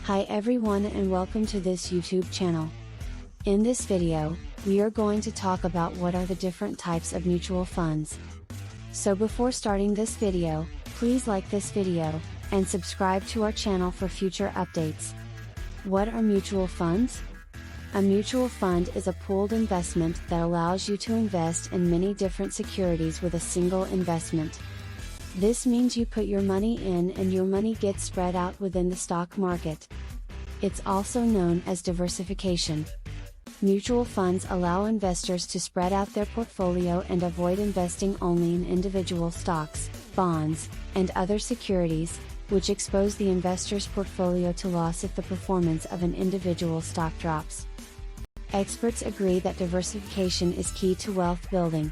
Hi everyone and welcome to this YouTube channel. In this video, we are going to talk about what are the different types of mutual funds. So before starting this video, please like this video, and subscribe to our channel for future updates. What are mutual funds? A mutual fund is a pooled investment that allows you to invest in many different securities with a single investment. This means you put your money in and your money gets spread out within the stock market. It's also known as diversification. Mutual funds allow investors to spread out their portfolio and avoid investing only in individual stocks, bonds, and other securities, which expose the investor's portfolio to loss if the performance of an individual stock drops. Experts agree that diversification is key to wealth building.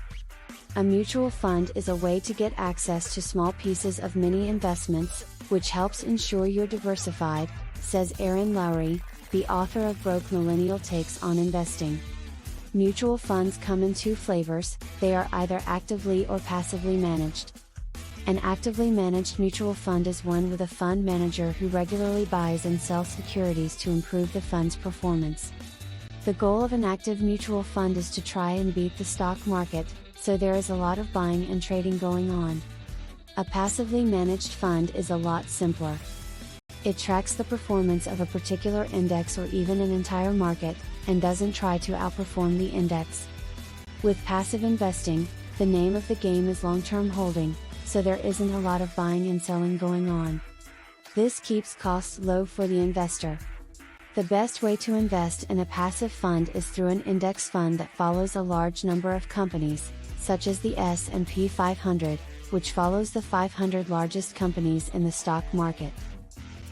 A mutual fund is a way to get access to small pieces of many investments, which helps ensure you're diversified, says Aaron Lowry, the author of Broke Millennial Takes on Investing. Mutual funds come in two flavors: they are either actively or passively managed. An actively managed mutual fund is one with a fund manager who regularly buys and sells securities to improve the fund's performance. The goal of an active mutual fund is to try and beat the stock market, so there is a lot of buying and trading going on. A passively managed fund is a lot simpler. It tracks the performance of a particular index or even an entire market, and doesn't try to outperform the index. With passive investing, the name of the game is long-term holding, so there isn't a lot of buying and selling going on. This keeps costs low for the investor. The best way to invest in a passive fund is through an index fund that follows a large number of companies, such as the S&P 500, which follows the 500 largest companies in the stock market.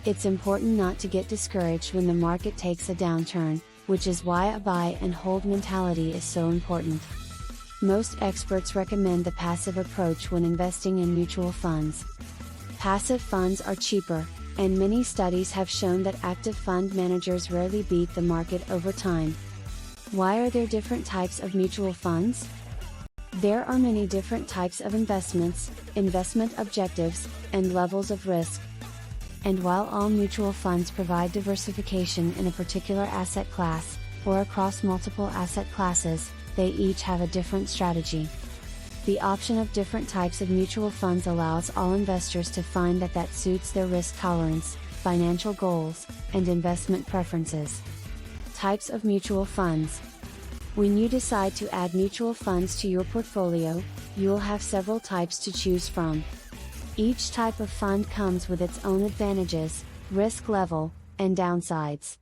It's important not to get discouraged when the market takes a downturn, which is why a buy and hold mentality is so important. Most experts recommend the passive approach when investing in mutual funds. Passive funds are cheaper, and many studies have shown that active fund managers rarely beat the market over time. Why are there different types of mutual funds? There are many different types of investments, investment objectives, and levels of risk. And while all mutual funds provide diversification in a particular asset class, or across multiple asset classes, they each have a different strategy. The option of different types of mutual funds allows all investors to find that suits their risk tolerance, financial goals, and investment preferences. Types of mutual funds. When you decide to add mutual funds to your portfolio, you'll have several types to choose from. Each type of fund comes with its own advantages, risk level, and downsides.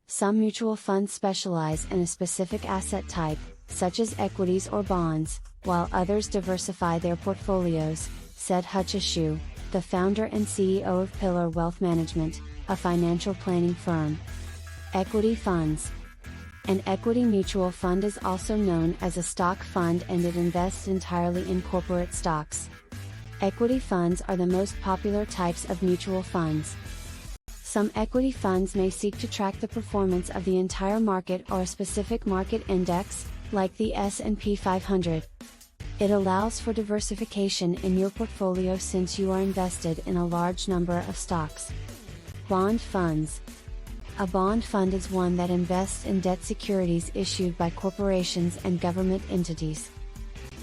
Some mutual funds specialize in a specific asset type, such as equities or bonds, while others diversify their portfolios, said Hutch Shu, the founder and CEO of Pillar Wealth Management, a financial planning firm. Equity funds. An equity mutual fund is also known as a stock fund, and it invests entirely in corporate stocks. Equity funds are the most popular types of mutual funds. Some equity funds may seek to track the performance of the entire market or a specific market index, like the S&P 500. It allows for diversification in your portfolio since you are invested in a large number of stocks. Bond funds. A bond fund is one that invests in debt securities issued by corporations and government entities.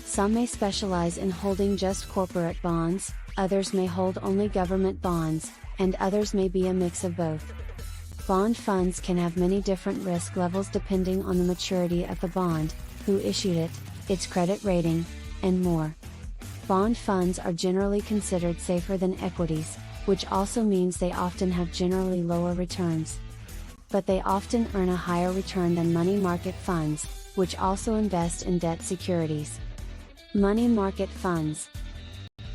Some may specialize in holding just corporate bonds, others may hold only government bonds, and others may be a mix of both. Bond funds can have many different risk levels depending on the maturity of the bond, who issued it, its credit rating, and more. Bond funds are generally considered safer than equities, which also means they often have generally lower returns. But they often earn a higher return than money market funds, which also invest in debt securities. Money market funds.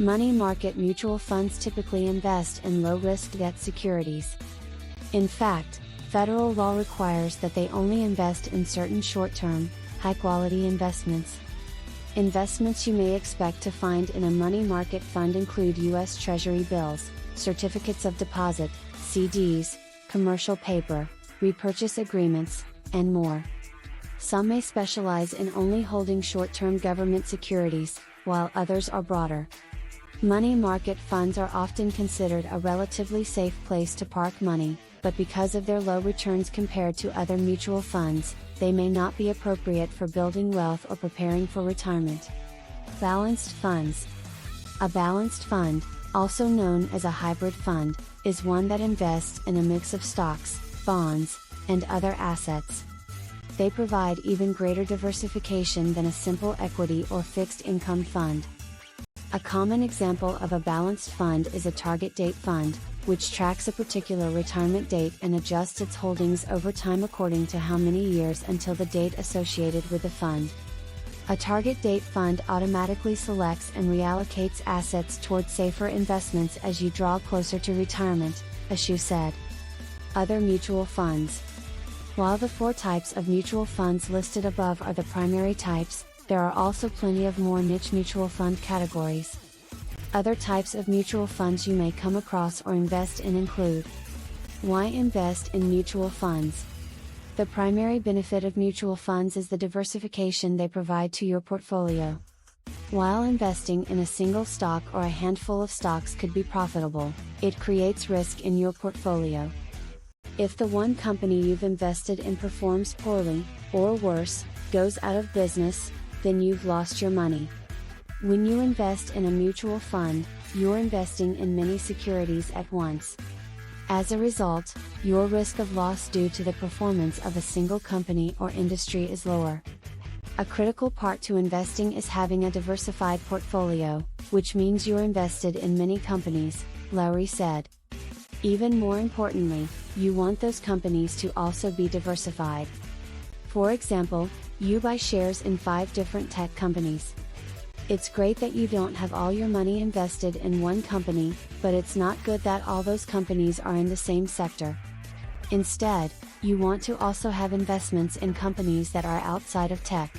Money market mutual funds typically invest in low-risk debt securities. In fact, federal law requires that they only invest in certain short-term, high-quality investments. Investments you may expect to find in a money market fund include U.S. Treasury bills, certificates of deposit, CDs, commercial paper, repurchase agreements, and more. Some may specialize in only holding short-term government securities, while others are broader. Money market funds are often considered a relatively safe place to park money, but because of their low returns compared to other mutual funds, they may not be appropriate for building wealth or preparing for retirement. Balanced funds. A balanced fund, also known as a hybrid fund, is one that invests in a mix of stocks, bonds, and other assets. They provide even greater diversification than a simple equity or fixed income fund. A common example of a balanced fund is a target date fund, which tracks a particular retirement date and adjusts its holdings over time according to how many years until the date associated with the fund. A target date fund automatically selects and reallocates assets towards safer investments as you draw closer to retirement, Ashu said. Other mutual funds. While the 4 types of mutual funds listed above are the primary types, there are also plenty of more niche mutual fund categories. Other types of mutual funds you may come across or invest in include: Why invest in mutual funds? The primary benefit of mutual funds is the diversification they provide to your portfolio. While investing in a single stock or a handful of stocks could be profitable, it creates risk in your portfolio. If the one company you've invested in performs poorly, or worse, goes out of business, then you've lost your money. When you invest in a mutual fund, you're investing in many securities at once. As a result, your risk of loss due to the performance of a single company or industry is lower. A critical part to investing is having a diversified portfolio, which means you're invested in many companies, Lowry said. Even more importantly, you want those companies to also be diversified. For example, you buy shares in 5 different tech companies. It's great that you don't have all your money invested in one company, but it's not good that all those companies are in the same sector. Instead, you want to also have investments in companies that are outside of tech.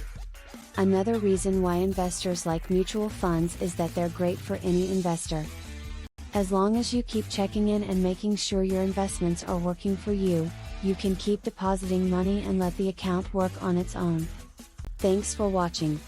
Another reason why investors like mutual funds is that they're great for any investor. As long as you keep checking in and making sure your investments are working for you, you can keep depositing money and let the account work on its own. Thanks for watching.